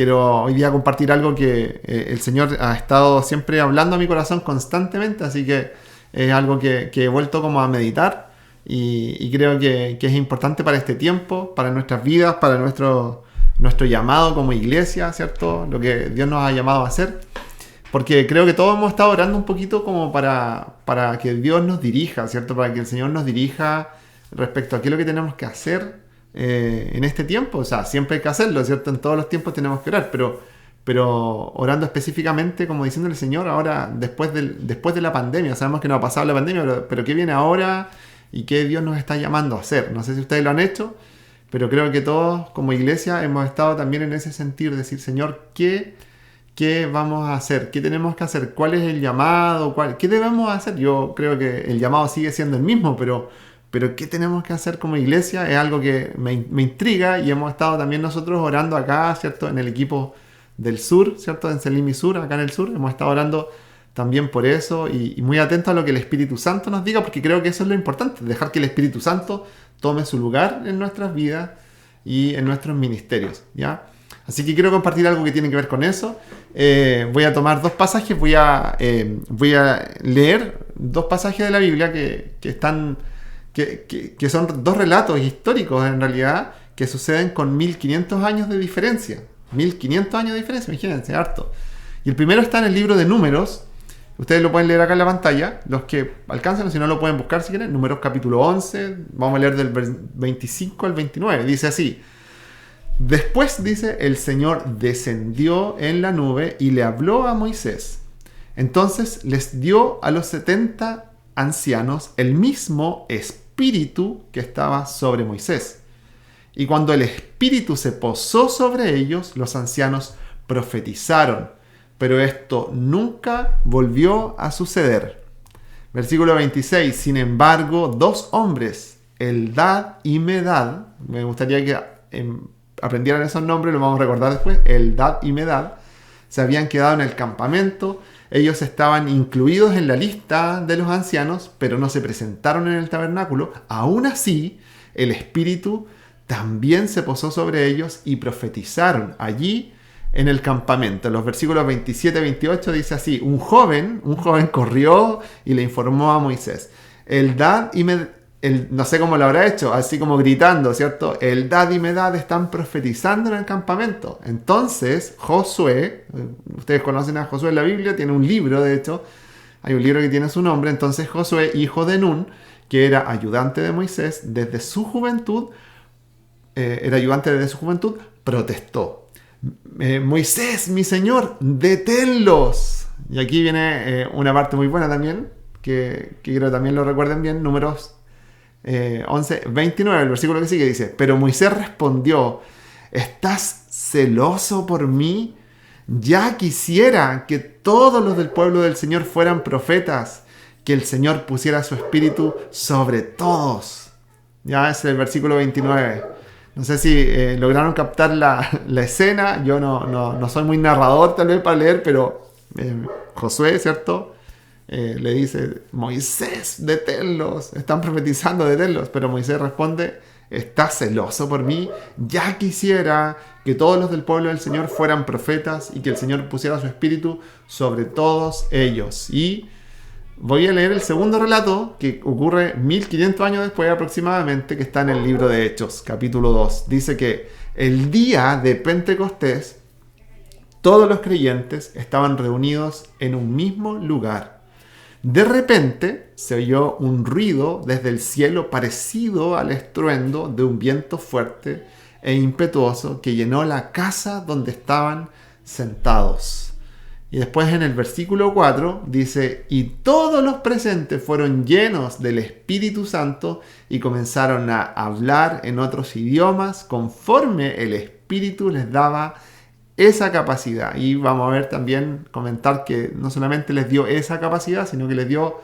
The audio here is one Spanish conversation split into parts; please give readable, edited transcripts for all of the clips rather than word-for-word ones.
quiero hoy día compartir algo que el Señor ha estado siempre hablando a mi corazón constantemente, así que es algo que he vuelto como a meditar y creo que es importante para este tiempo, para nuestras vidas, para nuestro llamado como iglesia, ¿cierto? Lo que Dios nos ha llamado a hacer. Porque creo que todos hemos estado orando un poquito como para que Dios nos dirija, ¿cierto? Para que el Señor nos dirija respecto a qué es lo que tenemos que hacer en este tiempo. O sea, siempre hay que hacerlo, ¿cierto? En todos los tiempos tenemos que orar, pero orando específicamente, como diciéndole, Señor, ahora, después de la pandemia, sabemos que no ha pasado la pandemia, pero ¿qué viene ahora? ¿Y qué Dios nos está llamando a hacer? No sé si ustedes lo han hecho, pero creo que todos como iglesia hemos estado también en ese sentido, decir, Señor, ¿qué vamos a hacer? ¿Qué tenemos que hacer? ¿Cuál es el llamado? ¿Qué debemos hacer? Yo creo que el llamado sigue siendo el mismo, pero ¿qué tenemos que hacer como iglesia? Es algo que me intriga y hemos estado también nosotros orando acá, ¿cierto? En el equipo del sur, ¿cierto? En Selimi Sur, acá en el sur, hemos estado orando también por eso y muy atentos a lo que el Espíritu Santo nos diga, porque creo que eso es lo importante, dejar que el Espíritu Santo tome su lugar en nuestras vidas y en nuestros ministerios, ¿ya? Así que quiero compartir algo que tiene que ver con eso. Voy a tomar dos pasajes, voy a leer dos pasajes de la Biblia que son dos relatos históricos en realidad, que suceden con 1500 años de diferencia. 1500 años de diferencia, imagínense, harto. Y el primero está en el libro de Números. Ustedes lo pueden leer acá en la pantalla, los que alcanzan, si no lo pueden buscar si quieren. Números capítulo 11, vamos a leer del 25 al 29. Dice así: después, dice, el Señor descendió en la nube y le habló a Moisés. Entonces les dio a los 70 ancianos el mismo espíritu que estaba sobre Moisés. Y cuando el espíritu se posó sobre ellos, los ancianos profetizaron, pero esto nunca volvió a suceder. Versículo 26. Sin embargo, dos hombres, Eldad y Medad, me gustaría que aprendieran esos nombres, lo vamos a recordar después, Eldad y Medad, se habían quedado en el campamento. Ellos estaban incluidos en la lista de los ancianos, pero no se presentaron en el tabernáculo. Aún así, el Espíritu también se posó sobre ellos y profetizaron allí en el campamento. En los versículos 27-28 dice así: un joven corrió y le informó a Moisés. Eldad y Medad, no sé cómo lo habrá hecho, así como gritando, ¿cierto? Eldad y Medad están profetizando en el campamento. Entonces Josué, ustedes conocen a Josué en la Biblia, tiene un libro, de hecho, hay un libro que tiene su nombre. Entonces Josué, hijo de Nun, que era ayudante de Moisés desde su juventud, protestó. Moisés, mi señor, deténlos. Y aquí viene una parte muy buena también, que quiero que también lo recuerden bien. Números 11, 29, el versículo que sigue dice: pero Moisés respondió: ¿estás celoso por mí? Ya quisiera que todos los del pueblo del Señor fueran profetas, que el Señor pusiera su espíritu sobre todos. Ya es el versículo 29. No sé si lograron captar la escena. Yo no soy muy narrador tal vez para leer, pero Josué, ¿cierto? Le dice: Moisés, deténlos, están profetizando, deténlos. Pero Moisés responde: ¿estás celoso por mí? Ya quisiera que todos los del pueblo del Señor fueran profetas y que el Señor pusiera su espíritu sobre todos ellos. Y voy a leer el segundo relato, que ocurre 1500 años después aproximadamente, que está en el libro de Hechos, capítulo 2. Dice que el día de Pentecostés, todos los creyentes estaban reunidos en un mismo lugar. De repente se oyó un ruido desde el cielo parecido al estruendo de un viento fuerte e impetuoso que llenó la casa donde estaban sentados. Y después en el versículo 4 dice: y todos los presentes fueron llenos del Espíritu Santo y comenzaron a hablar en otros idiomas conforme el Espíritu les daba esa capacidad. Y vamos a ver también, comentar que no solamente les dio esa capacidad, sino que les dio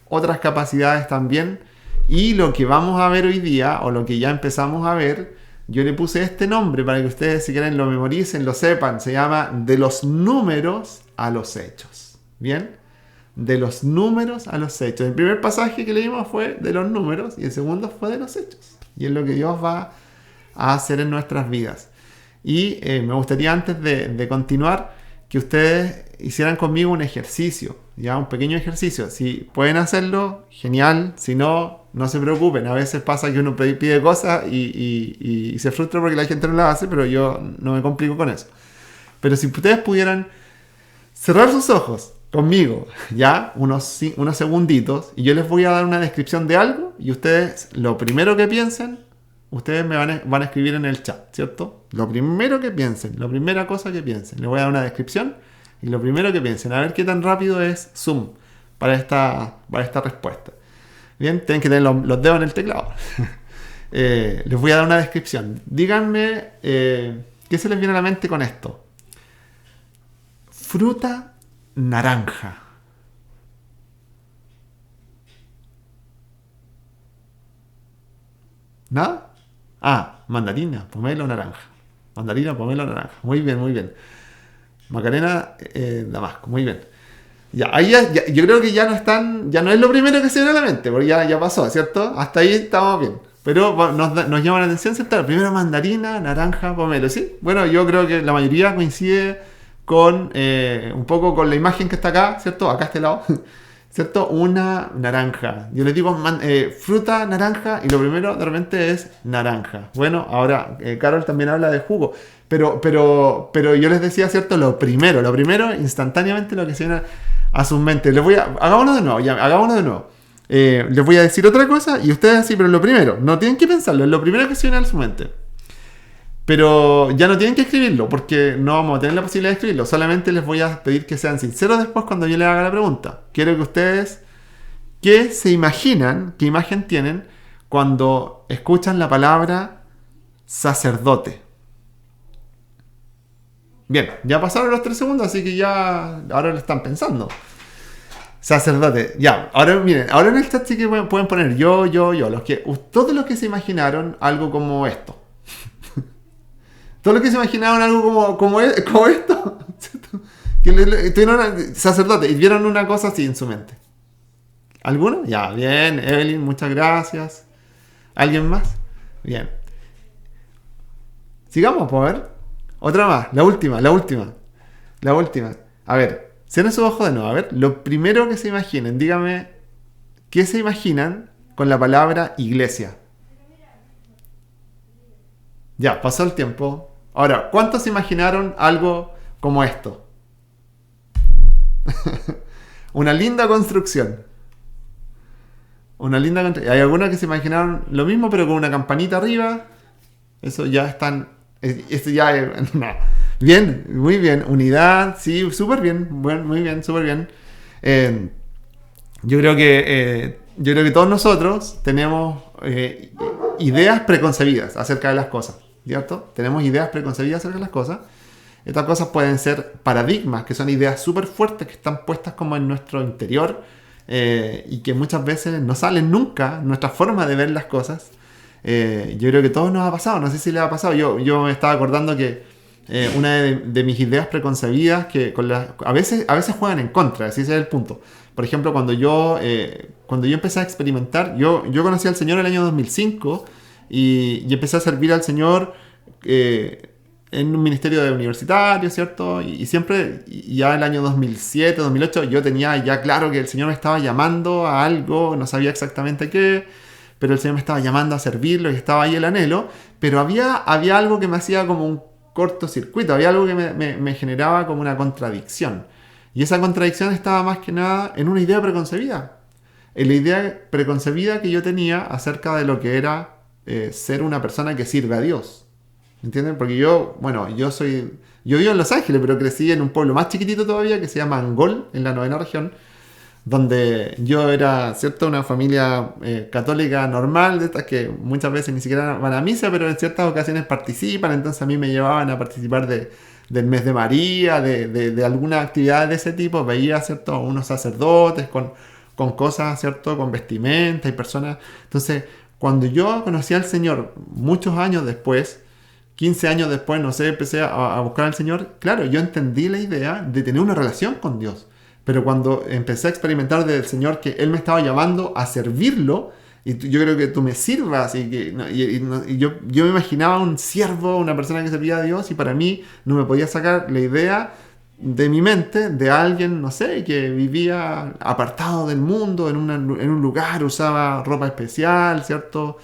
otras capacidades también. Y lo que vamos a ver hoy día, o lo que ya empezamos a ver, yo le puse este nombre para que ustedes, si quieren, lo memoricen, lo sepan. Se llama de los números a los hechos. ¿Bien? De los números a los hechos. El primer pasaje que leímos fue de los números y el segundo fue de los hechos. Y es lo que Dios va a hacer en nuestras vidas. Y me gustaría antes de continuar que ustedes hicieran conmigo un ejercicio, ya un pequeño ejercicio. Si pueden hacerlo, genial. Si no, no se preocupen. A veces pasa que uno pide cosas y se frustra porque la gente no las hace, pero yo no me complico con eso. Pero si ustedes pudieran cerrar sus ojos conmigo, ya, unos segunditos, y yo les voy a dar una descripción de algo, y ustedes, lo primero que piensen, ustedes me van a escribir en el chat, ¿cierto? Lo primero que piensen, la primera cosa que piensen. Les voy a dar una descripción, y lo primero que piensen, a ver qué tan rápido es Zoom para esta respuesta. Bien, tienen que tener los dedos en el teclado. Les voy a dar una descripción. Díganme, ¿qué se les viene a la mente con esto? Fruta naranja. ¿Nada? Mandarina, pomelo, naranja. Mandarina, pomelo, naranja. Muy bien, muy bien. Macarena, Damasco. Muy bien. Ya, ahí yo creo que ya no es lo primero que se viene a la mente, porque ya pasó, ¿cierto? Hasta ahí estamos bien. Pero bueno, nos llama la atención, ¿cierto? Primero mandarina, naranja, pomelo, ¿sí? Bueno, yo creo que la mayoría coincide con un poco con la imagen que está acá, ¿cierto? Acá a este lado, ¿cierto? Una naranja. Yo les digo fruta naranja y lo primero de repente es naranja. Bueno, ahora Carol también habla de jugo, pero yo les decía, ¿cierto? Lo primero, instantáneamente lo que se viene a sus mentes. Hagámonos de nuevo, hagámonos de nuevo. Les voy a decir otra cosa y ustedes así, pero lo primero, no tienen que pensarlo, es lo primero que se viene a su mente. Pero ya no tienen que escribirlo porque no vamos a tener la posibilidad de escribirlo. Solamente les voy a pedir que sean sinceros después cuando yo les haga la pregunta. Quiero que ustedes, ¿qué se imaginan, qué imagen tienen cuando escuchan la palabra sacerdote? Bien, ya pasaron los 3 segundos, así que ya ahora lo están pensando. Sacerdote, ya. Ahora miren, ahora en el chat sí que pueden poner yo. Todos los que se imaginaron algo como esto. Todos los que se imaginaron algo como esto, que tuvieron sacerdote y vieron una cosa así en su mente. ¿Alguno? Ya, bien. Evelyn, muchas gracias. ¿Alguien más? Bien. Sigamos, por ver. Otra más, la última. A ver, cierren sus ojos de nuevo. A ver, lo primero que se imaginen, dígame, ¿qué se imaginan con la palabra iglesia? Ya, pasó el tiempo. Ahora, ¿cuántos se imaginaron algo como esto? Una linda construcción. Hay algunos que se imaginaron lo mismo, pero con una campanita arriba. Eso ya están... Esto ya es... No. Bien, muy bien. Unidad, sí, súper bien. Bueno, muy bien, súper bien. Yo creo que todos nosotros tenemos ideas preconcebidas acerca de las cosas. ¿Cierto? Tenemos ideas preconcebidas acerca de las cosas. Estas cosas pueden ser paradigmas, que son ideas súper fuertes que están puestas como en nuestro interior y que muchas veces no salen nunca, nuestra forma de ver las cosas. Yo creo que a todos nos ha pasado, no sé si les ha pasado. Yo me estaba acordando que una de mis ideas preconcebidas que a veces juegan en contra, ese es el punto. Por ejemplo, cuando yo empecé a experimentar, yo conocí al Señor en el año 2005 y empecé a servir al Señor en un ministerio de universitario, ¿cierto? Y siempre, ya en el año 2007, 2008, yo tenía ya claro que el Señor me estaba llamando a algo, no sabía exactamente qué, pero el Señor me estaba llamando a servirlo y estaba ahí el anhelo, pero había algo que me hacía como un cortocircuito, había algo que me generaba como una contradicción. Y esa contradicción estaba más que nada en una idea preconcebida. En la idea preconcebida que yo tenía acerca de lo que era ser una persona que sirve a Dios. ¿Entienden? Porque yo vivo en Los Ángeles, pero crecí en un pueblo más chiquitito todavía que se llama Angol, en la 9ª región, donde yo era, ¿cierto?, una familia católica normal, de estas que muchas veces ni siquiera van a misa, pero en ciertas ocasiones participan. Entonces a mí me llevaban a participar del mes de María, de alguna actividad de ese tipo. Veía, ¿cierto?, unos sacerdotes con cosas, ¿cierto?, con vestimenta y personas. Entonces, cuando yo conocí al Señor muchos años después, 15 años después, no sé, empecé a buscar al Señor, claro, yo entendí la idea de tener una relación con Dios. Pero cuando empecé a experimentar del Señor que Él me estaba llamando a servirlo, y yo creo que tú me sirvas. Y yo me imaginaba un siervo, una persona que servía a Dios, y para mí no me podía sacar la idea de mi mente de alguien, no sé, que vivía apartado del mundo, en un lugar, usaba ropa especial, ¿cierto?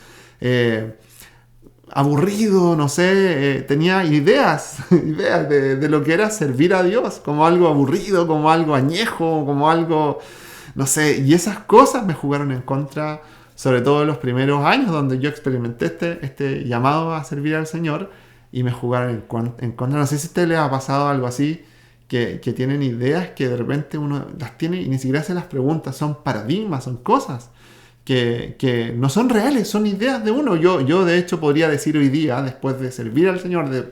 Aburrido, no sé, tenía ideas, ideas de lo que era servir a Dios, como algo aburrido, como algo añejo, como algo, no sé, y esas cosas me jugaron en contra, sobre todo en los primeros años donde yo experimenté este llamado a servir al Señor, y me jugaron en contra. No sé si a usted le ha pasado algo así, que tienen ideas que de repente uno las tiene y ni siquiera se las pregunta, son paradigmas, son cosas que no son reales, son ideas de uno. Yo de hecho podría decir hoy día, después de servir al Señor,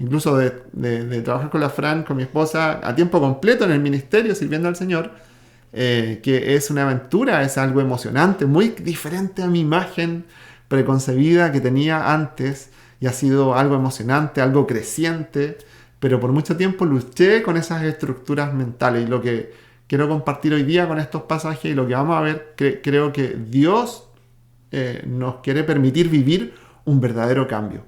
incluso de trabajar con la Fran, con mi esposa, a tiempo completo en el ministerio, sirviendo al Señor, que es una aventura, es algo emocionante, muy diferente a mi imagen preconcebida que tenía antes, y ha sido algo emocionante, algo creciente, pero por mucho tiempo luché con esas estructuras mentales, y lo que quiero compartir hoy día con estos pasajes y lo que vamos a ver, creo que Dios nos quiere permitir vivir un verdadero cambio.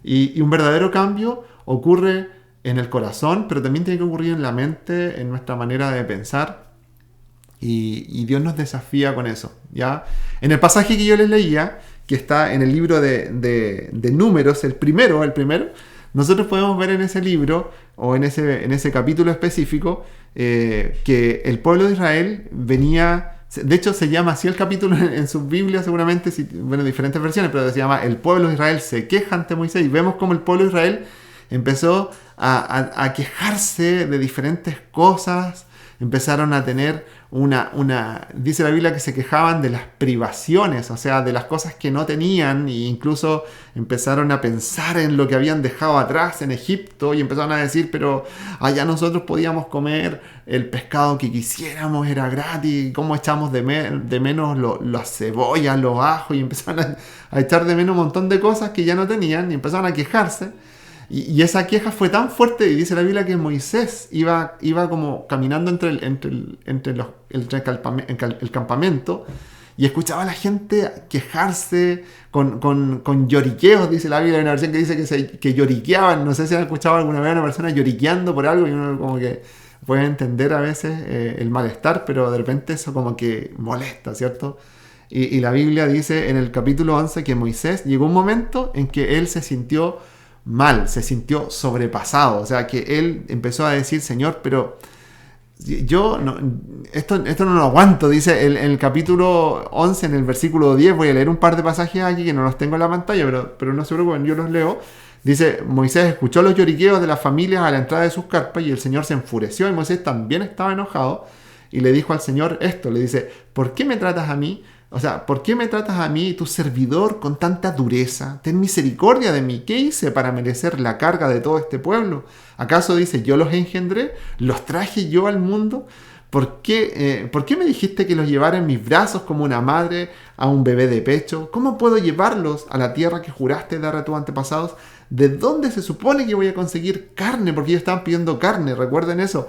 Y un verdadero cambio ocurre en el corazón, pero también tiene que ocurrir en la mente, en nuestra manera de pensar. Y Dios nos desafía con eso, ¿ya? En el pasaje que yo les leía, que está en el libro de Números, el primero, nosotros podemos ver en ese libro, o en ese capítulo específico, que el pueblo de Israel venía, de hecho se llama así el capítulo en sus Biblias seguramente, bueno, diferentes versiones, pero se llama El pueblo de Israel se queja ante Moisés, y vemos cómo el pueblo de Israel empezó a quejarse de diferentes cosas. Empezaron a tener dice la Biblia que se quejaban de las privaciones, o sea, de las cosas que no tenían, e incluso empezaron a pensar en lo que habían dejado atrás en Egipto, y empezaron a decir, pero allá nosotros podíamos comer el pescado que quisiéramos, era gratis, ¿cómo echamos de menos las cebollas, los ajos? Y empezaron a echar de menos un montón de cosas que ya no tenían, y empezaron a quejarse. Y esa queja fue tan fuerte, y dice la Biblia que Moisés iba como caminando entre el campamento, y escuchaba a la gente quejarse con lloriqueos, dice la Biblia. Hay una versión que dice que lloriqueaban. No sé si han escuchado alguna vez a una persona lloriqueando por algo, y uno como que puede entender a veces el malestar, pero de repente eso como que molesta, ¿cierto? Y la Biblia dice en el capítulo 11 que Moisés llegó un momento en que él se sintió mal, se sintió sobrepasado, o sea que él empezó a decir, Señor, pero yo no, esto no lo aguanto. Dice el capítulo 11, en el versículo 10, voy a leer un par de pasajes aquí que no los tengo en la pantalla, pero no se preocupen, yo los leo. Dice, Moisés escuchó los lloriqueos de las familias a la entrada de sus carpas, y el Señor se enfureció, y Moisés también estaba enojado, y le dijo al Señor esto, le dice, ¿por qué me tratas a mí? O sea, ¿por qué me tratas a mí, tu servidor, con tanta dureza? Ten misericordia de mí. ¿Qué hice para merecer la carga de todo este pueblo? ¿Acaso dice, yo los engendré? ¿Los traje yo al mundo? ¿Por qué me dijiste que los llevara en mis brazos como una madre a un bebé de pecho? ¿Cómo puedo llevarlos a la tierra que juraste dar a tus antepasados? ¿De dónde se supone que voy a conseguir carne? Porque ellos estaban pidiendo carne, recuerden eso.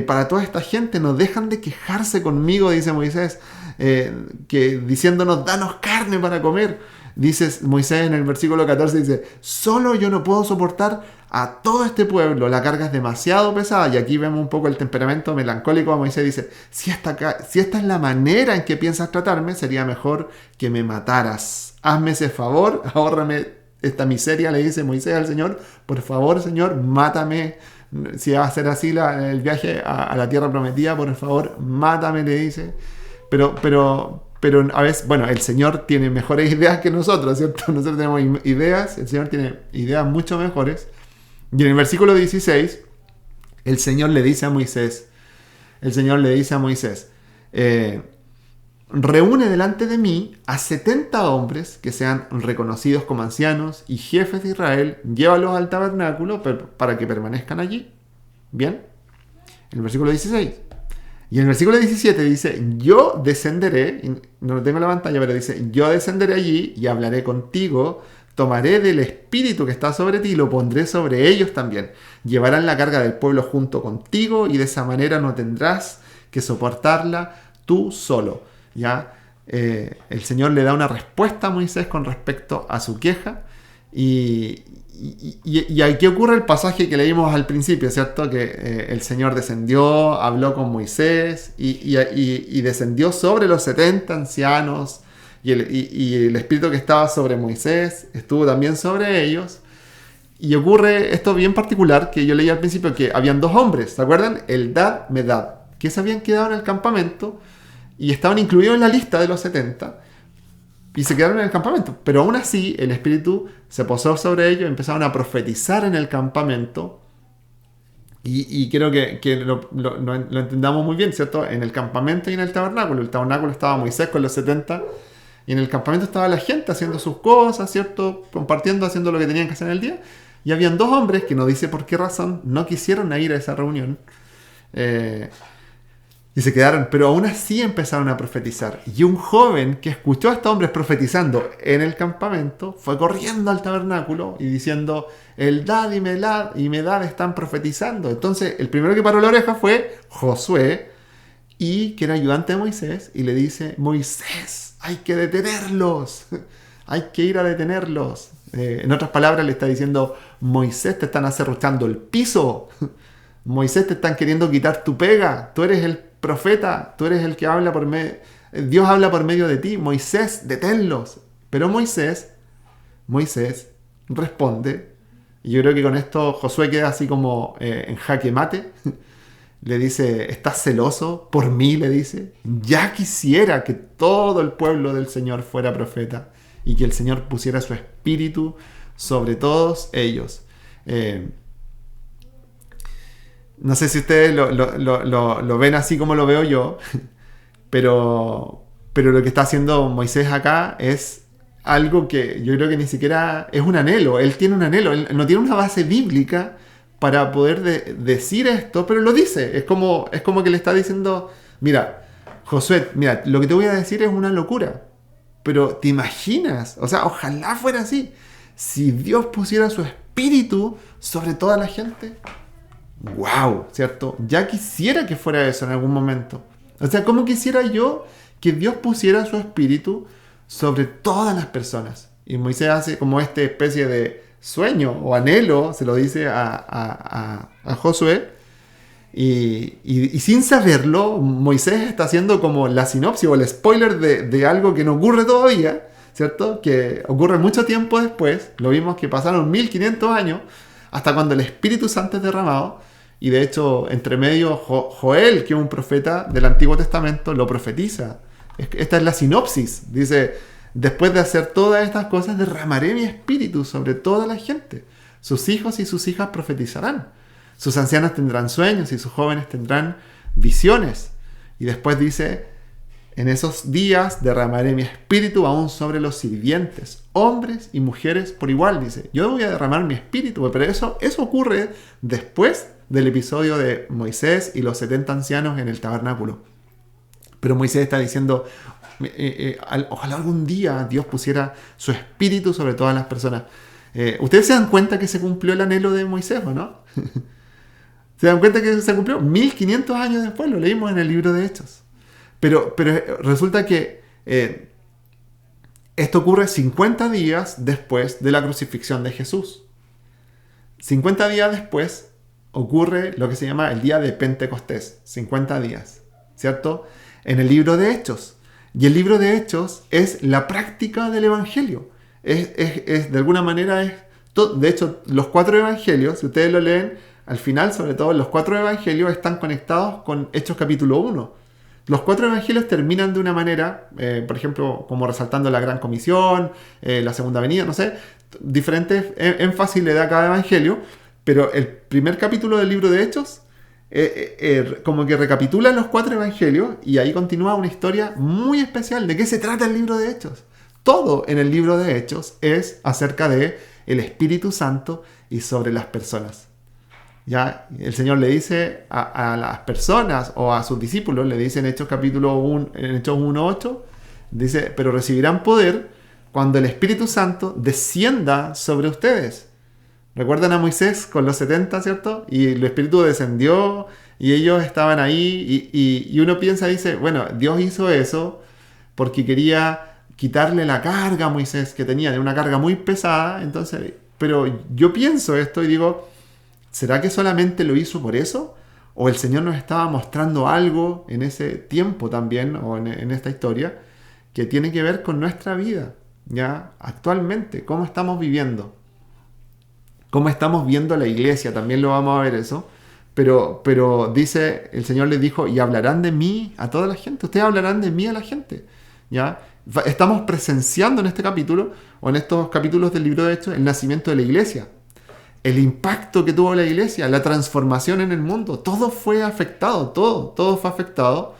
Para toda esta gente, no dejan de quejarse conmigo, dice Moisés, diciéndonos, danos carne para comer. Dice Moisés en el versículo 14, dice, solo yo no puedo soportar a todo este pueblo, la carga es demasiado pesada. Y aquí vemos un poco el temperamento melancólico de Moisés. Dice, si esta es la manera en que piensas tratarme, sería mejor que me mataras. Hazme ese favor, ahórrame esta miseria, le dice Moisés al Señor. Por favor, Señor, mátame. Si va a ser así el viaje a la tierra prometida, por favor, mátame, le dice. Pero a veces, bueno, el Señor tiene mejores ideas que nosotros, ¿cierto? Nosotros tenemos ideas, el Señor tiene ideas mucho mejores. Y en el versículo 16, el Señor le dice a Moisés, reúne delante de mí a 70 hombres que sean reconocidos como ancianos y jefes de Israel, llévalos al tabernáculo para que permanezcan allí. Bien, el versículo 16. Y en el versículo 17 dice, yo descenderé, no lo tengo en la pantalla, pero dice, yo descenderé allí y hablaré contigo, tomaré del espíritu que está sobre ti y lo pondré sobre ellos también. Llevarán la carga del pueblo junto contigo, y de esa manera no tendrás que soportarla tú solo. ¿Ya? el Señor le da una respuesta a Moisés con respecto a su queja. Y aquí ocurre el pasaje que leímos al principio, ¿cierto? Que el Señor descendió, habló con Moisés y descendió sobre los 70 ancianos y el espíritu que estaba sobre Moisés estuvo también sobre ellos. Y ocurre esto bien particular que yo leí al principio, que habían dos hombres, ¿se acuerdan? Eldad, Medad, que se habían quedado en el campamento y estaban incluidos en la lista de los 70 y se quedaron en el campamento. Pero aún así el espíritu se posó sobre ellos, empezaron a profetizar en el campamento y quiero que lo entendamos muy bien, ¿cierto? En el campamento y en el tabernáculo estaba Moisés con los 70 y en el campamento estaba la gente haciendo sus cosas, ¿cierto? Compartiendo, haciendo lo que tenían que hacer en el día. Y habían dos hombres que no dice por qué razón no quisieron ir a esa reunión. Y se quedaron, pero aún así empezaron a profetizar. Y un joven que escuchó a estos hombres profetizando en el campamento fue corriendo al tabernáculo y diciendo: Eldad y Medad están profetizando. Entonces el primero que paró la oreja fue Josué, y que era ayudante de Moisés, y le dice: Moisés, hay que detenerlos, hay que ir a detenerlos. En otras palabras le está diciendo: Moisés, te están acerruchando el piso, Moisés, te están queriendo quitar tu pega, tú eres el profeta, tú eres el que habla por medio, Dios habla por medio de ti, Moisés, deténlos. Pero Moisés responde, y yo creo que con esto Josué queda así como en jaque mate. Le dice: ¿estás celoso por mí? Le dice: ya quisiera que todo el pueblo del Señor fuera profeta y que el Señor pusiera su espíritu sobre todos ellos. No sé si ustedes lo ven así como lo veo yo, pero lo que está haciendo Moisés acá es algo que yo creo que ni siquiera es un anhelo. Él tiene un anhelo, él no tiene una base bíblica para poder decir esto, pero lo dice. Es como que le está diciendo: mira, Josué, mira, lo que te voy a decir es una locura, pero ¿te imaginas? O sea, ojalá fuera así. Si Dios pusiera su espíritu sobre toda la gente, ¡wow! ¿Cierto? Ya quisiera que fuera eso en algún momento. O sea, ¿cómo quisiera yo que Dios pusiera su espíritu sobre todas las personas? Y Moisés hace como esta especie de sueño o anhelo, se lo dice a Josué, y sin saberlo, Moisés está haciendo como la sinopsis o el spoiler de algo que no ocurre todavía, ¿cierto? Que ocurre mucho tiempo después. Lo vimos que pasaron 1500 años hasta cuando el Espíritu Santo es derramado, y de hecho entre medio Joel, que es un profeta del Antiguo Testamento, lo profetiza. Esta es la sinopsis, dice: después de hacer todas estas cosas, derramaré mi espíritu sobre toda la gente. Sus hijos y sus hijas profetizarán. Sus ancianos tendrán sueños y sus jóvenes tendrán visiones. Y después dice: en esos días derramaré mi espíritu aún sobre los sirvientes, hombres y mujeres por igual. Dice: yo voy a derramar mi espíritu, pero eso ocurre después del episodio de Moisés y los 70 ancianos en el tabernáculo. Pero Moisés está diciendo: ojalá algún día Dios pusiera su espíritu sobre todas las personas. ¿Ustedes se dan cuenta que se cumplió el anhelo de Moisés, o no? ¿Se dan cuenta que se cumplió? 1500 años después, lo leímos en el libro de Hechos. Pero resulta que esto ocurre 50 días después de la crucifixión de Jesús. 50 días después ocurre lo que se llama el día de Pentecostés. 50 días, ¿cierto? En el libro de Hechos. Y el libro de Hechos es la práctica del Evangelio. Es de alguna manera, de hecho, los 4 evangelios, si ustedes lo leen, al final, sobre todo, los 4 evangelios están conectados con Hechos capítulo 1. Los 4 evangelios terminan de una manera, por ejemplo, como resaltando la Gran Comisión, la Segunda Venida, no sé, diferentes énfasis le da a cada evangelio, pero el primer capítulo del libro de Hechos como que recapitula los 4 evangelios y ahí continúa una historia muy especial. ¿De qué se trata el libro de Hechos? Todo en el libro de Hechos es acerca de el Espíritu Santo y sobre las personas. Ya el Señor le dice a las personas o a sus discípulos, le dice en Hechos capítulo 1, en Hechos 1:8, dice: pero recibirán poder cuando el Espíritu Santo descienda sobre ustedes. ¿Recuerdan a Moisés con los 70, cierto? Y el Espíritu descendió y ellos estaban ahí y uno piensa, dice: bueno, Dios hizo eso, porque quería quitarle la carga a Moisés que tenía, de una carga muy pesada. Entonces, pero yo pienso esto y digo, ¿será que solamente lo hizo por eso? ¿O el Señor nos estaba mostrando algo en ese tiempo también, o en esta historia, que tiene que ver con nuestra vida, ya actualmente? ¿Cómo estamos viviendo? ¿Cómo estamos viendo la iglesia? También lo vamos a ver eso. Pero dice, el Señor les dijo, y hablarán de mí a toda la gente. Ustedes hablarán de mí a la gente, ¿ya? Estamos presenciando en este capítulo, o en estos capítulos del libro de Hechos, el nacimiento de la iglesia. El impacto que tuvo la iglesia, la transformación en el mundo, todo fue afectado, todo fue afectado.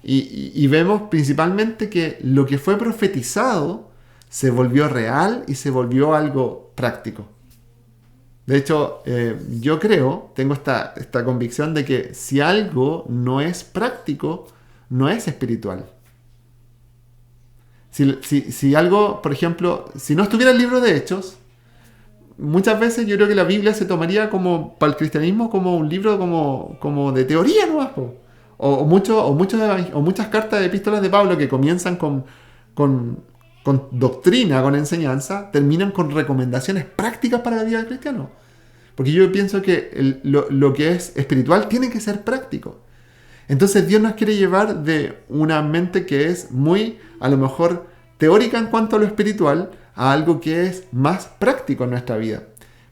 Y vemos principalmente que lo que fue profetizado se volvió real y se volvió algo práctico. De hecho, yo tengo esta convicción de que si algo no es práctico, no es espiritual. Si algo, por ejemplo, si no estuviera el libro de Hechos, muchas veces yo creo que la Biblia se tomaría como, para el cristianismo, como un libro como de teoría nomás, o muchas cartas de epístolas de Pablo que comienzan con doctrina, con enseñanza, terminan con recomendaciones prácticas para la vida del cristiano. Porque yo pienso que lo que es espiritual tiene que ser práctico. Entonces Dios nos quiere llevar de una mente que es muy, a lo mejor, teórica en cuanto a lo espiritual, a algo que es más práctico en nuestra vida.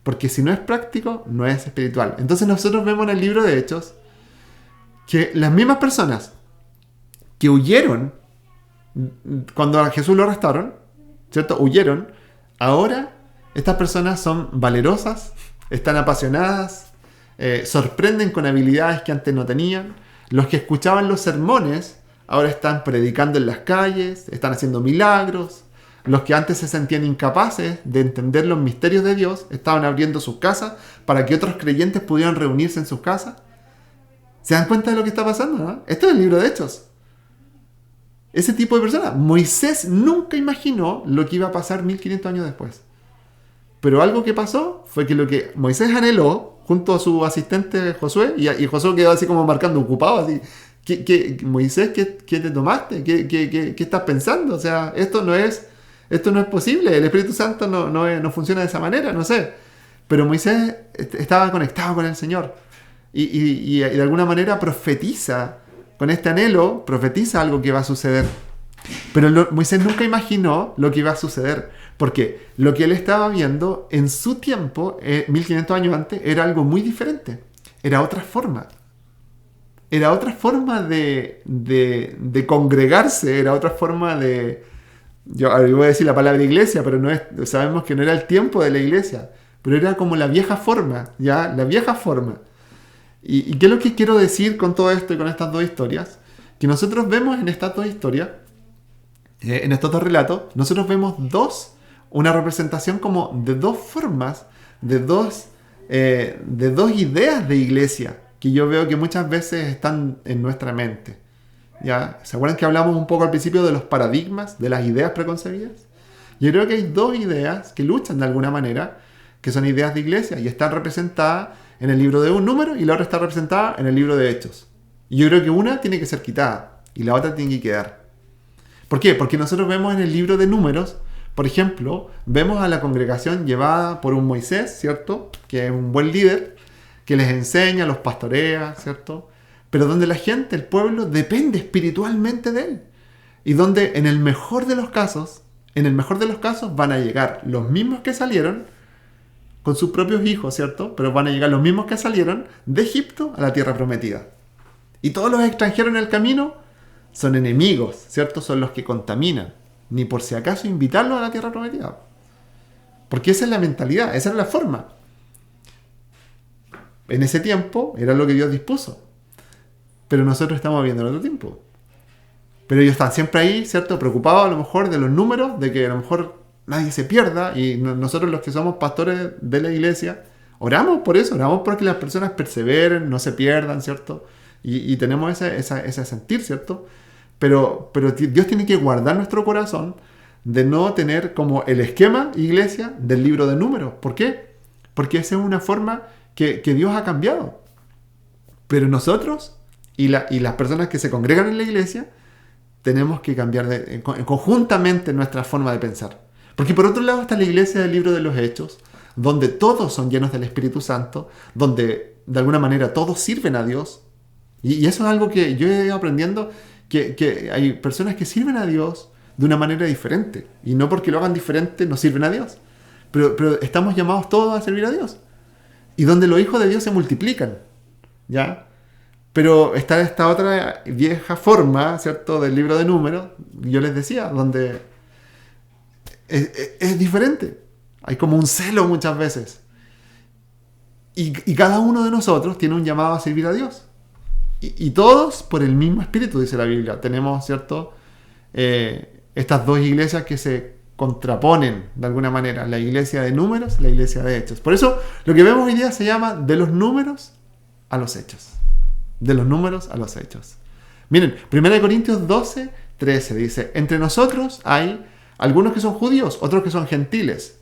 Porque si no es práctico, no es espiritual. Entonces nosotros vemos en el libro de Hechos que las mismas personas que huyeron cuando a Jesús lo arrestaron, ¿cierto? Huyeron. Ahora estas personas son valerosas, están apasionadas, sorprenden con habilidades que antes no tenían. Los que escuchaban los sermones ahora están predicando en las calles, están haciendo milagros. Los que antes se sentían incapaces de entender los misterios de Dios estaban abriendo sus casas para que otros creyentes pudieran reunirse en sus casas. ¿Se dan cuenta de lo que está pasando, no? Esto es el libro de Hechos. Ese tipo de personas. Moisés nunca imaginó lo que iba a pasar 1500 años después. Pero algo que pasó fue que lo que Moisés anheló, junto a su asistente Josué, y Josué quedó así como marcando ocupado, así, Moisés, ¿qué te tomaste? ¿Qué estás pensando? O sea, esto no es posible, el Espíritu Santo no funciona de esa manera, no sé. Pero Moisés estaba conectado con el Señor, y de alguna manera profetiza, con este anhelo, profetiza algo que va a suceder. Pero Moisés nunca imaginó lo que iba a suceder, porque lo que él estaba viendo en su tiempo, 1500 años antes, era algo muy diferente. Era otra forma. Era otra forma de congregarse, era otra forma de... Yo voy a decir la palabra iglesia, pero sabemos que no era el tiempo de la iglesia, pero era como la vieja forma, ¿ya? La vieja forma. ¿Y qué es lo que quiero decir con todo esto y con estas dos historias? Que nosotros vemos en estas dos historias, en estos dos relatos, nosotros vemos una representación como de dos formas, de dos ideas de iglesia, que yo veo que muchas veces están en nuestra mente. ¿Ya? ¿Se acuerdan que hablamos un poco al principio de los paradigmas, de las ideas preconcebidas? Yo creo que hay dos ideas que luchan de alguna manera, que son ideas de iglesia, y están representadas en el libro de un número, y la otra está representada en el libro de Hechos. Y yo creo que una tiene que ser quitada, y la otra tiene que quedar. ¿Por qué? Porque nosotros vemos en el libro de Números, por ejemplo, vemos a la congregación llevada por un Moisés, ¿cierto? Que es un buen líder, que les enseña, los pastorea, ¿cierto? Pero donde la gente, el pueblo, depende espiritualmente de él. Y donde en el mejor de los casos van a llegar los mismos que salieron con sus propios hijos, ¿cierto? Pero van a llegar los mismos que salieron de Egipto a la tierra prometida. Y todos los extranjeros en el camino son enemigos, ¿cierto? Son los que contaminan. Ni por si acaso invitarlos a la tierra prometida. Porque esa es la mentalidad, esa es la forma. En ese tiempo era lo que Dios dispuso. Pero nosotros estamos viviendo en otro tiempo. Pero ellos están siempre ahí, ¿cierto? Preocupados a lo mejor de los números, de que a lo mejor nadie se pierda. Y nosotros los que somos pastores de la iglesia, oramos por eso, oramos porque las personas perseveren, no se pierdan, ¿cierto? Y tenemos ese sentir, ¿cierto? Pero Dios tiene que guardar nuestro corazón de no tener como el esquema, iglesia, del libro de números. ¿Por qué? Porque esa es una forma que Dios ha cambiado. Pero nosotros y las personas que se congregan en la iglesia tenemos que cambiar conjuntamente nuestra forma de pensar. Porque por otro lado está la iglesia del libro de los Hechos, donde todos son llenos del Espíritu Santo, donde de alguna manera todos sirven a Dios. Y eso es algo que yo he ido aprendiendo, que hay personas que sirven a Dios de una manera diferente. Y no porque lo hagan diferente no sirven a Dios. Pero estamos llamados todos a servir a Dios. Y donde los hijos de Dios se multiplican, ¿ya? Pero está esta otra vieja forma, ¿cierto?, del libro de Números, yo les decía, donde es diferente. Hay como un celo muchas veces. Y cada uno de nosotros tiene un llamado a servir a Dios. Y todos por el mismo espíritu, dice la Biblia. Tenemos, ¿cierto?, estas dos iglesias que se contraponen de alguna manera. La iglesia de Números, la iglesia de Hechos. Por eso lo que vemos hoy día se llama de los números a los hechos. De los números a los hechos. Miren, 1 Corintios 12, 13 dice: entre nosotros hay algunos que son judíos, otros que son gentiles.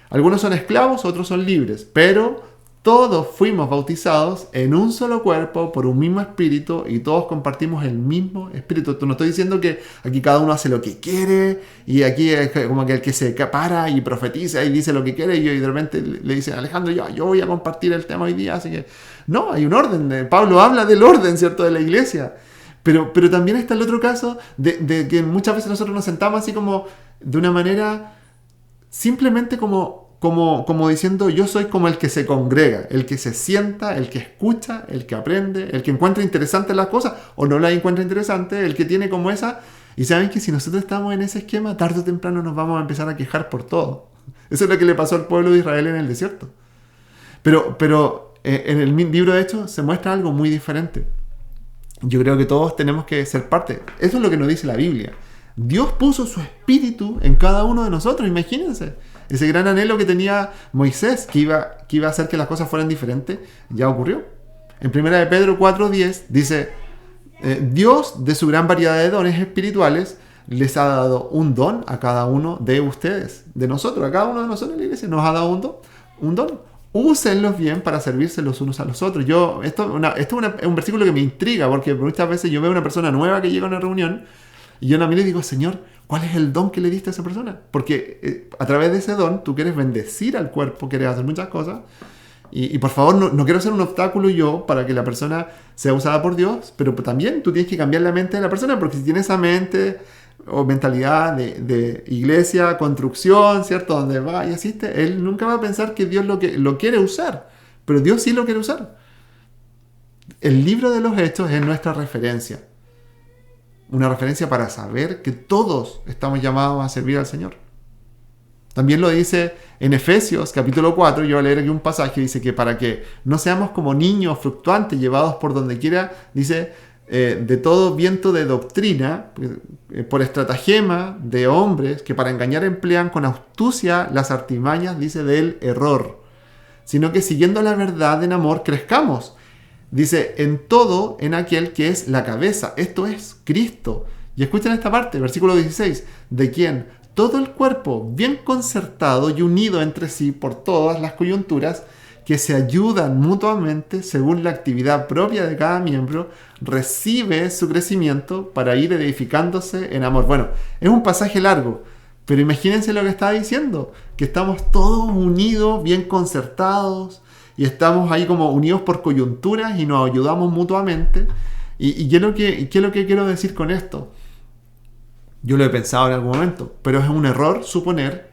Algunos son esclavos, otros son libres. Pero todos fuimos bautizados en un solo cuerpo por un mismo espíritu y todos compartimos el mismo espíritu. No estoy diciendo que aquí cada uno hace lo que quiere y aquí es como que el que se para y profetiza y dice lo que quiere y de repente le dice: Alejandro, yo voy a compartir el tema hoy día, así que no, hay un orden. Pablo habla del orden, ¿cierto?, de la iglesia. Pero también está el otro caso de que muchas veces nosotros nos sentamos así como de una manera simplemente como diciendo: yo soy como el que se congrega, el que se sienta, el que escucha, el que aprende, el que encuentra interesantes las cosas o no las encuentra interesantes, el que tiene como esa. Y saben que si nosotros estamos en ese esquema, tarde o temprano nos vamos a empezar a quejar por todo. Eso es lo que le pasó al pueblo de Israel en el desierto. Pero en el libro de Hechos se muestra algo muy diferente. Yo creo que todos tenemos que ser parte. Eso es lo que nos dice la Biblia. Dios puso su espíritu en cada uno de nosotros, imagínense. Ese gran anhelo que tenía Moisés, que iba a hacer que las cosas fueran diferentes, ya ocurrió. En 1 de Pedro 4:10 dice: Dios, de su gran variedad de dones espirituales, les ha dado un don a cada uno de ustedes, de nosotros, a cada uno de nosotros en la iglesia nos ha dado un don. Úsenlos bien para servirse los unos a los otros. Esto es un versículo que me intriga, porque muchas veces yo veo una persona nueva que llega a una reunión y yo la miro y digo: Señor, ¿cuál es el don que le diste a esa persona? Porque a través de ese don tú quieres bendecir al cuerpo, quieres hacer muchas cosas. Y por favor, no quiero ser un obstáculo yo para que la persona sea usada por Dios, pero también tú tienes que cambiar la mente de la persona, porque si tiene esa mente o mentalidad de iglesia, construcción, ¿cierto?, donde va y asiste, él nunca va a pensar que Dios lo quiere usar, pero Dios sí lo quiere usar. El libro de los Hechos es nuestra referencia. Una referencia para saber que todos estamos llamados a servir al Señor. También lo dice en Efesios capítulo 4, yo voy a leer aquí un pasaje, dice que para que no seamos como niños fluctuantes llevados por donde quiera, dice, de todo viento de doctrina, por estratagema de hombres que para engañar emplean con astucia las artimañas, dice, del error, sino que siguiendo la verdad en amor crezcamos. Dice, en todo, en aquel que es la cabeza, esto es Cristo. Y escuchen esta parte, versículo 16, de quien todo el cuerpo, bien concertado y unido entre sí por todas las coyunturas, que se ayudan mutuamente según la actividad propia de cada miembro, recibe su crecimiento para ir edificándose en amor. Bueno, es un pasaje largo, pero imagínense lo que está diciendo, que estamos todos unidos, bien concertados, y estamos ahí como unidos por coyunturas y nos ayudamos mutuamente. ¿Y qué es lo que quiero decir con esto? Yo lo he pensado en algún momento, pero es un error suponer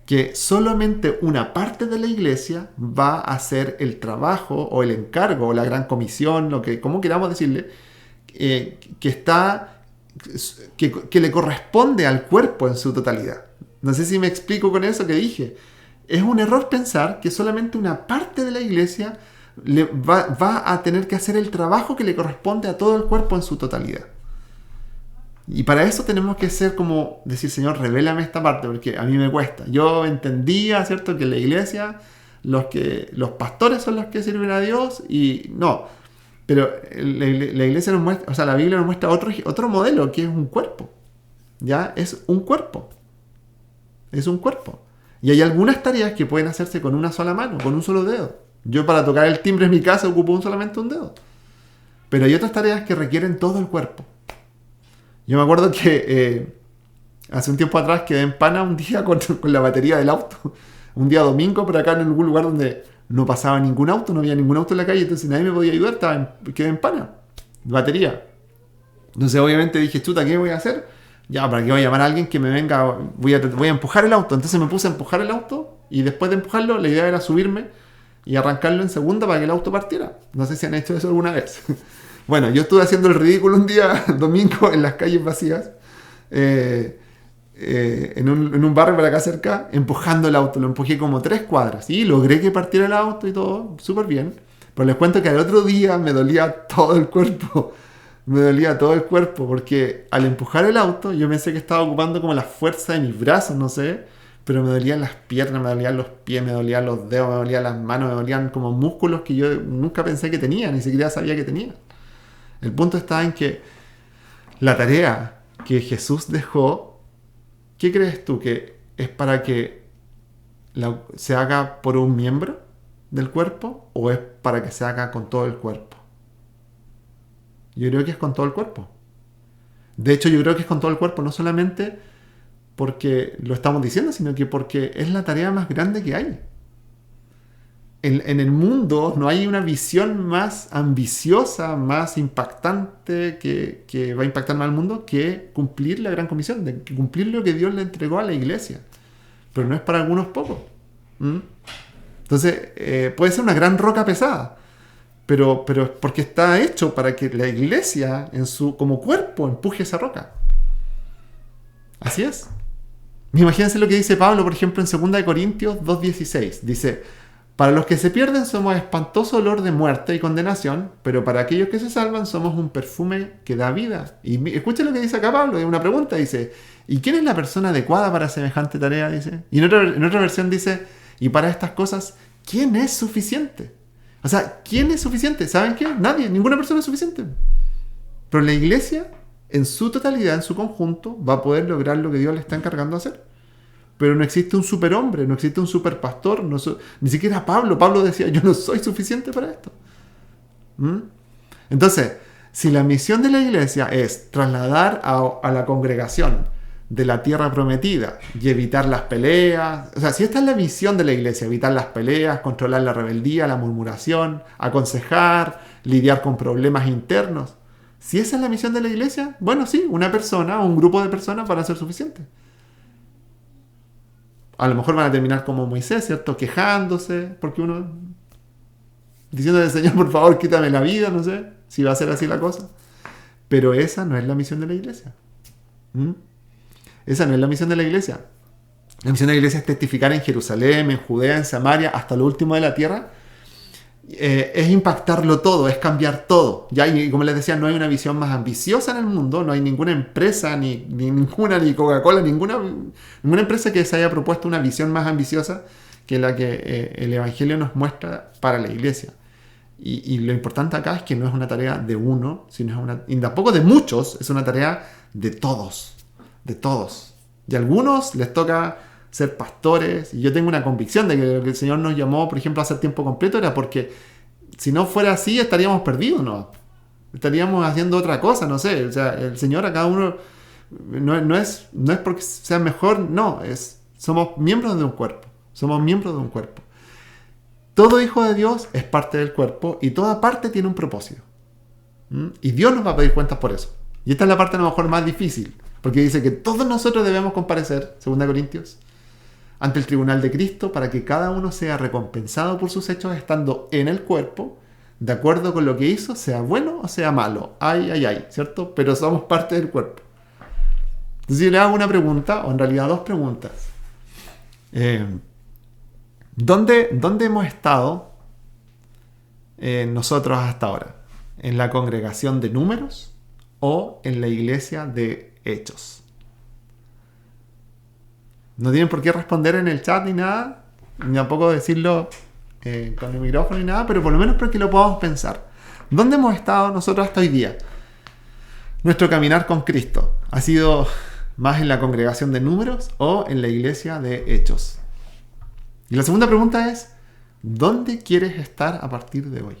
que solamente una parte de la iglesia va a hacer el trabajo o el encargo o la gran comisión, como queramos decirle, que le corresponde al cuerpo en su totalidad. No sé si me explico con eso que dije. Es un error pensar que solamente una parte de la iglesia va a tener que hacer el trabajo que le corresponde a todo el cuerpo en su totalidad. Y para eso tenemos que ser como decir: Señor, revélame esta parte, porque a mí me cuesta. Yo entendía, ¿cierto?, que en la iglesia los pastores son los que sirven a Dios y no. Pero la iglesia nos muestra, o sea, la Biblia nos muestra otro modelo, que es un cuerpo. ¿Ya? Es un cuerpo. Es un cuerpo. Y hay algunas tareas que pueden hacerse con una sola mano, con un solo dedo. Yo para tocar el timbre en mi casa ocupo solamente un dedo. Pero hay otras tareas que requieren todo el cuerpo. Yo me acuerdo que hace un tiempo atrás quedé en pana un día con la batería del auto. Un día domingo, pero acá en algún lugar donde no pasaba ningún auto, no había ningún auto en la calle, entonces nadie me podía ayudar, quedé en pana. Batería. Entonces obviamente dije, chuta, ¿qué voy a hacer? Ya, ¿para qué voy a llamar a alguien que me venga? Voy a empujar el auto. Entonces me puse a empujar el auto y después de empujarlo, la idea era subirme y arrancarlo en segunda para que el auto partiera. No sé si han hecho eso alguna vez. Bueno, yo estuve haciendo el ridículo un día domingo en las calles vacías, en un barrio por acá cerca, empujando el auto. Lo empujé como 3 cuadras y logré que partiera el auto y todo, súper bien. Pero les cuento que al otro día me dolía todo el cuerpo. Me dolía todo el cuerpo porque al empujar el auto yo pensé que estaba ocupando como la fuerza de mis brazos, no sé, pero me dolían las piernas, me dolían los pies, me dolían los dedos, me dolían las manos, me dolían como músculos que yo nunca pensé que tenía, ni siquiera sabía que tenía. El punto está en que la tarea que Jesús dejó, ¿qué crees tú? ¿Que es para que se haga por un miembro del cuerpo o es para que se haga con todo el cuerpo? Yo creo que es con todo el cuerpo. De hecho, yo creo que es con todo el cuerpo, no solamente porque lo estamos diciendo, sino que porque es la tarea más grande que hay. En el mundo no hay una visión más ambiciosa, más impactante que va a impactar más al mundo que cumplir la gran comisión, de cumplir lo que Dios le entregó a la iglesia. Pero no es para algunos pocos. Entonces, puede ser una gran roca pesada. Pero es porque está hecho para que la iglesia como cuerpo empuje esa roca. Así es. Imagínense lo que dice Pablo, por ejemplo, en 2 Corintios 2:16. Dice, para los que se pierden somos espantoso olor de muerte y condenación, pero para aquellos que se salvan somos un perfume que da vida. Y escuchen lo que dice acá Pablo, es una pregunta, dice, ¿y quién es la persona adecuada para semejante tarea? Dice. Y en otra versión dice, y para estas cosas, ¿quién es suficiente? O sea, ¿quién es suficiente? ¿Saben qué? Nadie, ninguna persona es suficiente. Pero la iglesia, en su totalidad, en su conjunto, va a poder lograr lo que Dios le está encargando de hacer. Pero no existe un superhombre, no existe un superpastor, ni siquiera Pablo. Pablo decía, yo no soy suficiente para esto. Entonces, si la misión de la iglesia es trasladar a la congregación de la tierra prometida y evitar las peleas, o sea, si esta es la misión de la iglesia, evitar las peleas, controlar la rebeldía, la murmuración, aconsejar, lidiar con problemas internos, si esa es la misión de la iglesia, bueno, sí, una persona o un grupo de personas van a ser suficientes. A lo mejor van a terminar como Moisés, ¿cierto? Quejándose, porque uno diciéndole, Señor, por favor, quítame la vida, no sé, si va a ser así la cosa. Pero esa no es la misión de la iglesia. Esa no es la misión de la iglesia. La misión de la iglesia es testificar en Jerusalén, en Judea, en Samaria, hasta lo último de la tierra. Es impactarlo todo, es cambiar todo. ¿Ya? Y como les decía, no hay una visión más ambiciosa en el mundo, no hay ninguna empresa, ni Coca-Cola, ninguna empresa que se haya propuesto una visión más ambiciosa que la que el Evangelio nos muestra para la iglesia. Y lo importante acá es que no es una tarea de uno, sino y tampoco de muchos, es una tarea de todos. De todos. Y a algunos les toca ser pastores, y yo tengo una convicción de que lo que el Señor nos llamó, por ejemplo, a hacer tiempo completo era porque si no fuera así estaríamos perdidos, ¿no? Estaríamos haciendo otra cosa, no sé. O sea, el Señor a cada uno no es porque sea mejor, no, somos miembros de un cuerpo. Somos miembros de un cuerpo. Todo hijo de Dios es parte del cuerpo y toda parte tiene un propósito. Y Dios nos va a pedir cuentas por eso. Y esta es la parte a lo mejor más difícil, porque dice que todos nosotros debemos comparecer, 2 Corintios, ante el tribunal de Cristo para que cada uno sea recompensado por sus hechos estando en el cuerpo, de acuerdo con lo que hizo, sea bueno o sea malo. Ay, ¿cierto? Pero somos parte del cuerpo. Entonces yo le hago una pregunta, o en realidad 2 preguntas. ¿Dónde hemos estado nosotros hasta ahora? ¿En la congregación de números o en la iglesia de hechos? No tienen por qué responder en el chat ni nada, ni tampoco decirlo con el micrófono ni nada, pero por lo menos para que lo podamos pensar. ¿Dónde hemos estado nosotros hasta hoy día? Nuestro caminar con Cristo ha sido más en la congregación de números o en la iglesia de hechos. Y la segunda pregunta es, ¿dónde quieres estar a partir de hoy?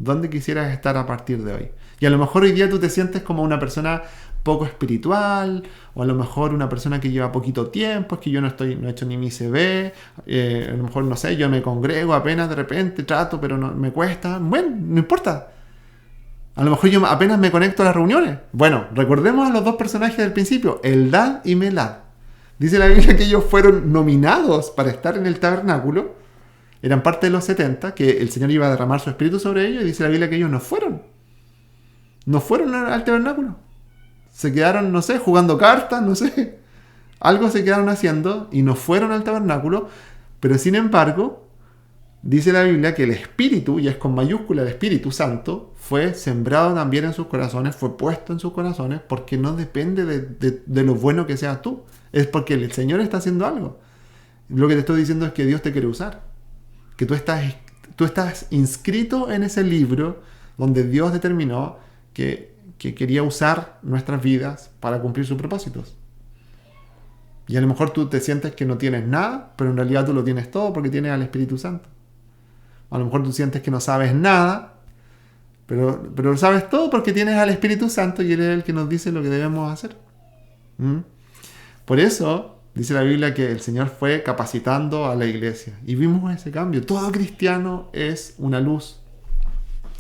¿Dónde quisieras estar a partir de hoy? Y a lo mejor hoy día tú te sientes como una persona poco espiritual, o a lo mejor una persona que lleva poquito tiempo, es que yo no he hecho ni mi CV, a lo mejor no sé, yo me congrego apenas de repente, trato, pero no, me cuesta. Bueno, no importa. A lo mejor yo apenas me conecto a las reuniones. Bueno, recordemos a los dos personajes del principio, Eldad y Melad. Dice la Biblia que ellos fueron nominados para estar en el tabernáculo, eran parte de los 70, que el Señor iba a derramar su espíritu sobre ellos, y dice la Biblia que ellos no fueron al tabernáculo. Se quedaron, no sé, jugando cartas, no sé. Algo se quedaron haciendo y no fueron al tabernáculo. Pero sin embargo, dice la Biblia que el Espíritu, y es con mayúscula el Espíritu Santo, fue sembrado también en sus corazones, fue puesto en sus corazones, porque no depende de lo bueno que seas tú. Es porque el Señor está haciendo algo. Lo que te estoy diciendo es que Dios te quiere usar. Que tú estás inscrito en ese libro donde Dios determinó que quería usar nuestras vidas para cumplir sus propósitos. Y a lo mejor tú te sientes que no tienes nada, pero en realidad tú lo tienes todo porque tienes al Espíritu Santo. A lo mejor tú sientes que no sabes nada, pero lo sabes todo porque tienes al Espíritu Santo y Él es el que nos dice lo que debemos hacer. Por eso dice la Biblia que el Señor fue capacitando a la iglesia. Y vimos ese cambio. Todo cristiano es una luz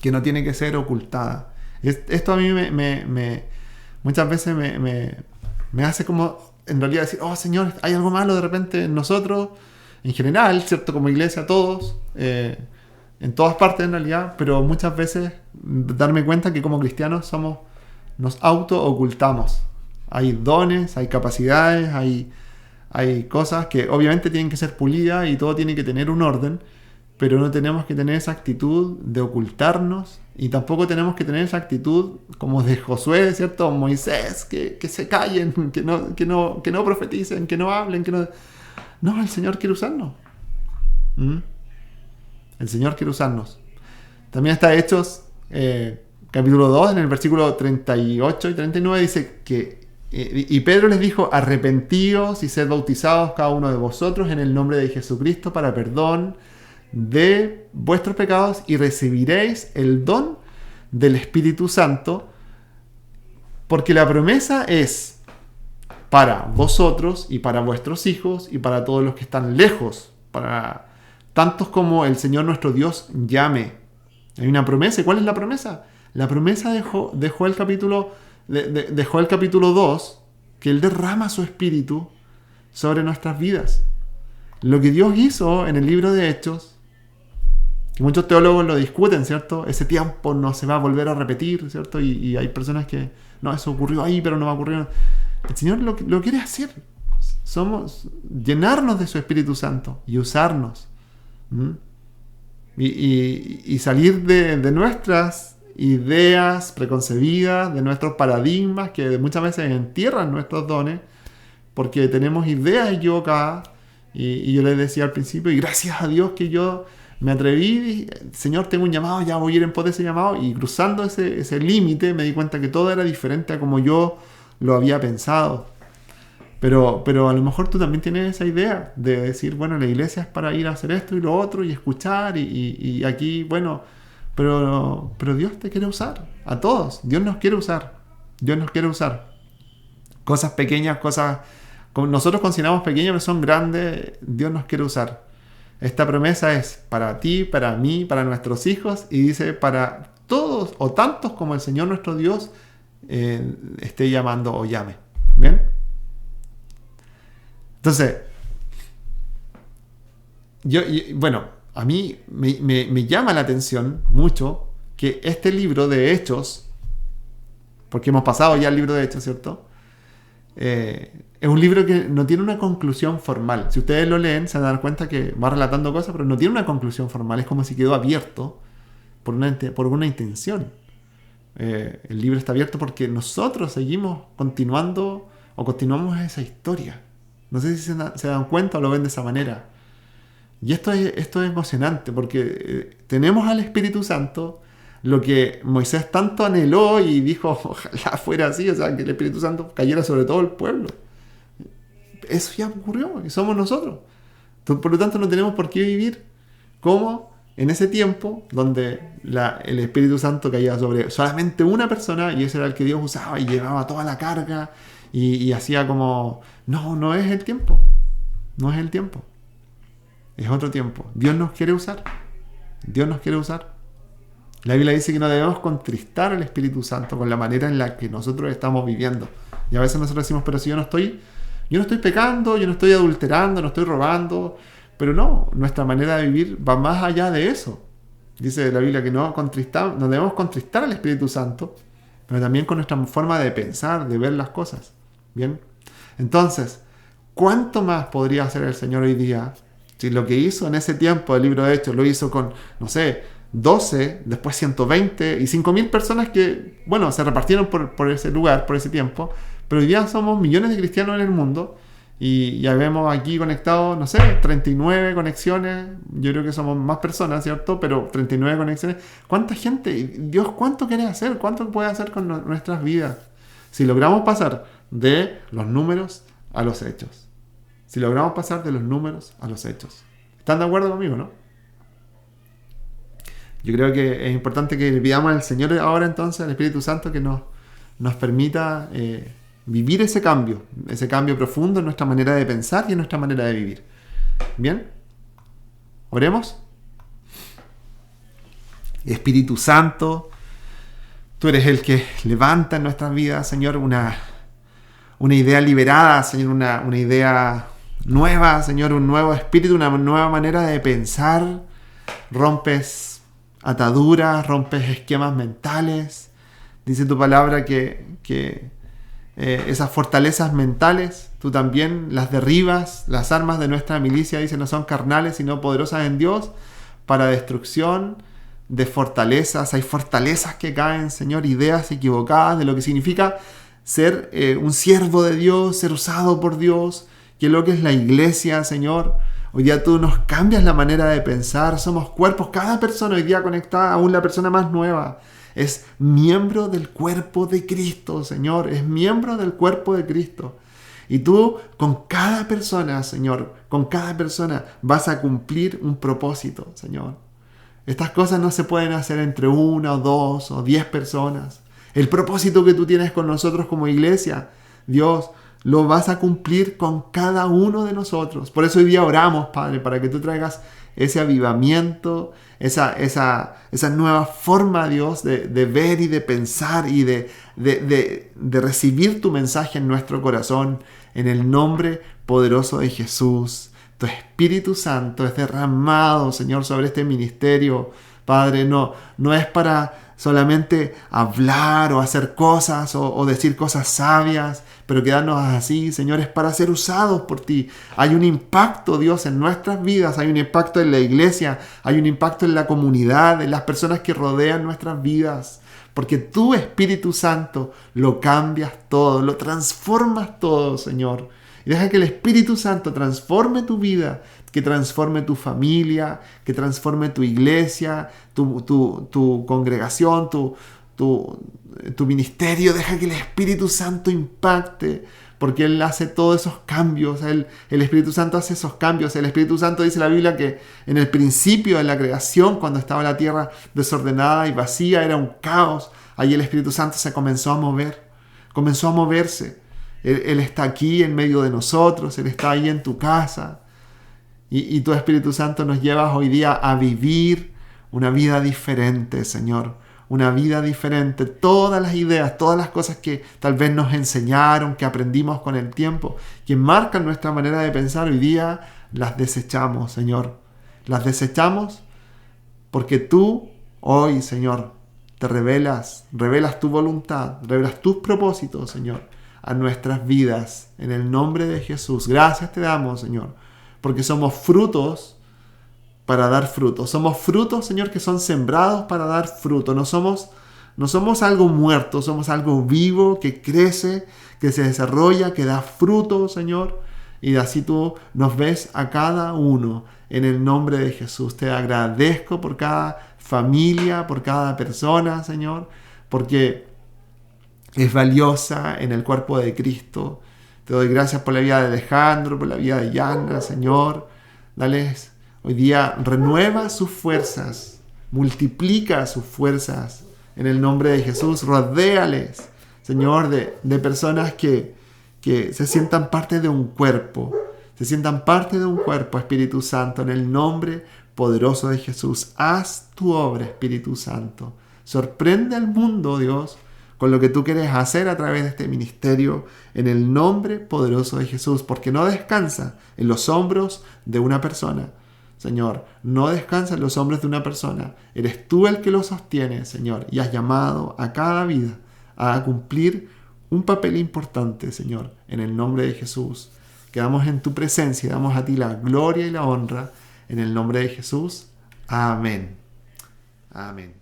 que no tiene que ser ocultada. Esto a mí muchas veces me hace como en realidad decir, oh Señor, hay algo malo de repente en nosotros, en general, ¿cierto? Como iglesia, todos, en todas partes en realidad, pero muchas veces darme cuenta que como cristianos nos auto-ocultamos. Hay dones, hay capacidades, hay cosas que obviamente tienen que ser pulidas y todo tiene que tener un orden, pero no tenemos que tener esa actitud de ocultarnos y tampoco tenemos que tener esa actitud como de Josué, ¿cierto? Moisés, que se callen, que no profeticen, que no hablen, que no... No, el Señor quiere usarnos. El Señor quiere usarnos. También está Hechos, capítulo 2, en el versículo 38 y 39, dice que y Pedro les dijo, arrepentíos y sed bautizados cada uno de vosotros en el nombre de Jesucristo para perdón de vuestros pecados y recibiréis el don del Espíritu Santo, porque la promesa es para vosotros y para vuestros hijos y para todos los que están lejos, para tantos como el Señor nuestro Dios llame. Hay una promesa. ¿Y cuál es la promesa? La promesa dejó el capítulo 2, que Él derrama su Espíritu sobre nuestras vidas. Lo que Dios hizo en el libro de Hechos, que muchos teólogos lo discuten, ¿cierto? Ese tiempo no se va a volver a repetir, ¿cierto? Y hay personas que, no, eso ocurrió ahí, pero no va a ocurrir. El Señor lo quiere hacer. Llenarnos de su Espíritu Santo y usarnos. Y salir de nuestras ideas preconcebidas, de nuestros paradigmas que muchas veces entierran nuestros dones, porque tenemos ideas equivocadas. Y yo les decía al principio, y gracias a Dios que yo me atreví, Señor, tengo un llamado, ya voy a ir en pos de ese llamado, y cruzando ese límite me di cuenta que todo era diferente a como yo lo había pensado. Pero a lo mejor tú también tienes esa idea de decir, bueno, la iglesia es para ir a hacer esto y lo otro, y escuchar, y aquí, bueno, pero Dios te quiere usar, a todos, Dios nos quiere usar, cosas pequeñas, cosas como nosotros consideramos pequeñas, pero son grandes, Dios nos quiere usar. Esta promesa es para ti, para mí, para nuestros hijos, y dice para todos o tantos como el Señor nuestro Dios esté llamando o llame. ¿Bien? Entonces, bueno, a mí me llama la atención mucho que este libro de Hechos, porque hemos pasado ya el libro de Hechos, ¿cierto? Es un libro que no tiene una conclusión formal. Si ustedes lo leen, se van a dar cuenta que va relatando cosas, pero no tiene una conclusión formal. Es como si quedó abierto por una intención. El libro está abierto porque nosotros seguimos continuamos esa historia. No sé si se dan cuenta o lo ven de esa manera. Y esto es emocionante porque tenemos al Espíritu Santo, lo que Moisés tanto anheló y dijo, ojalá fuera así, o sea, que el Espíritu Santo cayera sobre todo el pueblo. Eso ya ocurrió y somos nosotros. Por lo tanto, no tenemos por qué vivir como en ese tiempo donde el Espíritu Santo caía sobre solamente una persona y ese era el que Dios usaba y llevaba toda la carga y hacía como... No es el tiempo. No es el tiempo. Es otro tiempo. Dios nos quiere usar. Dios nos quiere usar. La Biblia dice que no debemos contristar al Espíritu Santo con la manera en la que nosotros estamos viviendo. Y a veces nosotros decimos, pero si yo no estoy pecando, yo no estoy adulterando, no estoy robando. Pero no, nuestra manera de vivir va más allá de eso. Dice la Biblia que no debemos contristar al Espíritu Santo, pero también con nuestra forma de pensar, de ver las cosas. ¿Bien? Entonces, ¿cuánto más podría hacer el Señor hoy día si lo que hizo en ese tiempo del libro de Hechos lo hizo con, 12, después 120 y 5.000 personas que, se repartieron por ese lugar, por ese tiempo, pero hoy día somos millones de cristianos en el mundo y ya vemos aquí conectados, 39 conexiones, yo creo que somos más personas, ¿cierto? Pero 39 conexiones, ¿cuánta gente? Dios, ¿cuánto quiere hacer? ¿Cuánto puede hacer con nuestras vidas? Si logramos pasar de los números a los hechos. Si logramos pasar de los números a los hechos. ¿Están de acuerdo conmigo, no? Yo creo que es importante que le pidamos al Señor ahora entonces, al Espíritu Santo, que nos permita vivir ese cambio profundo en nuestra manera de pensar y en nuestra manera de vivir. ¿Bien? ¿Oremos? Espíritu Santo, tú eres el que levanta en nuestras vidas, Señor, una idea liberada, Señor, una idea nueva, Señor, un nuevo espíritu, una nueva manera de pensar. Rompes ataduras, rompes esquemas mentales. Dice tu palabra que esas fortalezas mentales, tú también las derribas. Las armas de nuestra milicia, dice, no son carnales, sino poderosas en Dios para destrucción de fortalezas. Hay fortalezas que caen, Señor, ideas equivocadas de lo que significa ser un siervo de Dios, ser usado por Dios, que es lo que es la iglesia, Señor. Hoy día tú nos cambias la manera de pensar, somos cuerpos, cada persona hoy día conectada, aún la persona más nueva, es miembro del cuerpo de Cristo, Señor, es miembro del cuerpo de Cristo. Y tú con cada persona, Señor, con cada persona vas a cumplir un propósito, Señor. Estas cosas no se pueden hacer entre 1 o 2 o 10 personas. El propósito que tú tienes con nosotros como iglesia, Dios, lo vas a cumplir con cada uno de nosotros. Por eso hoy día oramos, Padre, para que tú traigas ese avivamiento, esa nueva forma, Dios, de ver y de pensar y de recibir tu mensaje en nuestro corazón, en el nombre poderoso de Jesús. Tu Espíritu Santo es derramado, Señor, sobre este ministerio. Padre, no es para solamente hablar o hacer cosas o decir cosas sabias, pero quedarnos así, Señor, es para ser usados por ti. Hay un impacto, Dios, en nuestras vidas, hay un impacto en la iglesia, hay un impacto en la comunidad, en las personas que rodean nuestras vidas, porque tu Espíritu Santo lo cambias todo, lo transformas todo, Señor. Y deja que el Espíritu Santo transforme tu vida, que transforme tu familia, que transforme tu iglesia, tu congregación, tu ministerio. Deja que el Espíritu Santo impacte, porque Él hace todos esos cambios. El Espíritu Santo hace esos cambios. El Espíritu Santo, dice la Biblia, que en el principio de la creación, cuando estaba la tierra desordenada y vacía, era un caos. Ahí el Espíritu Santo se comenzó a mover, comenzó a moverse. Él está aquí en medio de nosotros, Él está ahí en tu casa. Y tu Espíritu Santo nos lleva hoy día a vivir una vida diferente, Señor. Una vida diferente. Todas las ideas, todas las cosas que tal vez nos enseñaron, que aprendimos con el tiempo, que marcan nuestra manera de pensar, hoy día las desechamos, Señor. Las desechamos porque tú hoy, Señor, te revelas tu voluntad, revelas tus propósitos, Señor, a nuestras vidas. En el nombre de Jesús. Gracias te damos, Señor, porque somos frutos para dar fruto. Somos frutos, Señor, que son sembrados para dar fruto. No somos algo muerto, somos algo vivo que crece, que se desarrolla, que da fruto, Señor. Y así tú nos ves a cada uno en el nombre de Jesús. Te agradezco por cada familia, por cada persona, Señor, porque es valiosa en el cuerpo de Cristo. Te doy gracias por la vida de Alejandro, por la vida de Yandra, Señor. Dales Hoy día renueva sus fuerzas, multiplica sus fuerzas. En el nombre de Jesús, rodéales, Señor, de personas que se sientan parte de un cuerpo. Se sientan parte de un cuerpo, Espíritu Santo, en el nombre poderoso de Jesús. Haz tu obra, Espíritu Santo. Sorprende al mundo, Dios, con lo que tú quieres hacer a través de este ministerio, en el nombre poderoso de Jesús, porque no descansa en los hombros de una persona. Señor, no descansa en los hombros de una persona. Eres tú el que lo sostiene, Señor, y has llamado a cada vida a cumplir un papel importante, Señor, en el nombre de Jesús. Quedamos en tu presencia y damos a ti la gloria y la honra, en el nombre de Jesús. Amén. Amén.